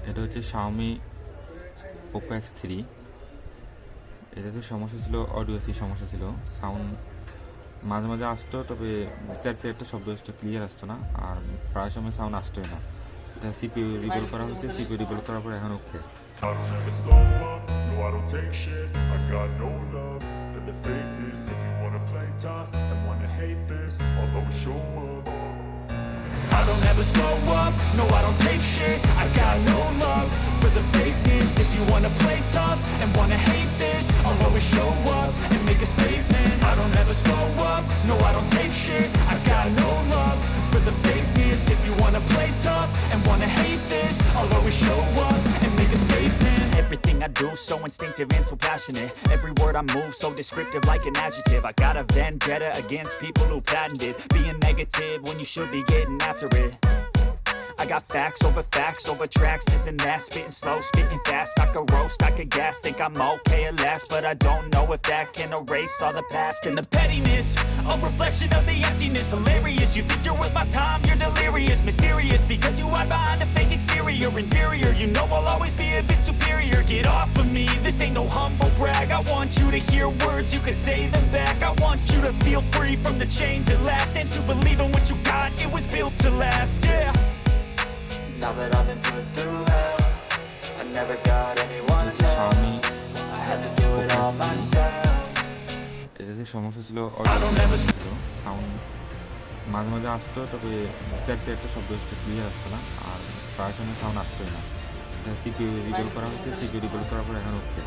এটা হচ্ছে Xiaomi Poco X3। এটাতে সমস্যা ছিল, অডিওসি সমস্যা ছিল, সাউন্ড মাঝে মাঝে আসতো, তবে একটা শব্দ ক্লিয়ার আসতো না, আর প্রায় সময় সাউন্ড আসতোই না। এটা সিপিইউ রিকল করা হয়েছে, সিপিইউ রিকল করার পর এখন ওকে। I don't ever slow up, no I don't take shit. I got no love for the fakeness. If you wanna play tough and wanna hate this, I'll always show up. I don't ever slow up, no I don't take shit. I got no love for the fakeness. If you wanna play tough and wanna hate this, I'll always show up and make a statement. I don't ever slow up, no I don't take shit. I got no love for the fakeness. If you wanna play tough and wanna hate this, I'll always show up and make a statement. Everything I do so instinctive and so passionate. Every word I move so descriptive like an adjective. I got a vendetta against people who patented being negative when you should be getting after it. I got facts over tracks, this and that. Spitting slow, spitting fast. I could roast, I could gas. Think I'm okay at last, but I don't know if that can erase all the past. And the pettiness, a reflection of the emptiness. Hilarious, you think you're worth my time, you're delirious. Mysterious, because you hide behind a fake exterior. Inferior, you know I'll always be a bit superior. Get off of me, this ain't no humble brag. I want you to hear words, you can say them back. I want you to feel free from the chains at last, and to believe in what you got, it was built to last, yeah. Now that I've been put through hell, I never got anyone's help. I had to do it all myself. এটাতে সমস্যা ছিল, sound মাঝে মাঝে আসতো, তবে একটা শব্দ clear আসতো না, আর প্রায় সময় সাউন্ড আসতোই না। এটা সিপিইউ রিকল করা হয়েছে, সিপিইউ রিকল করার পর এখন ওকে।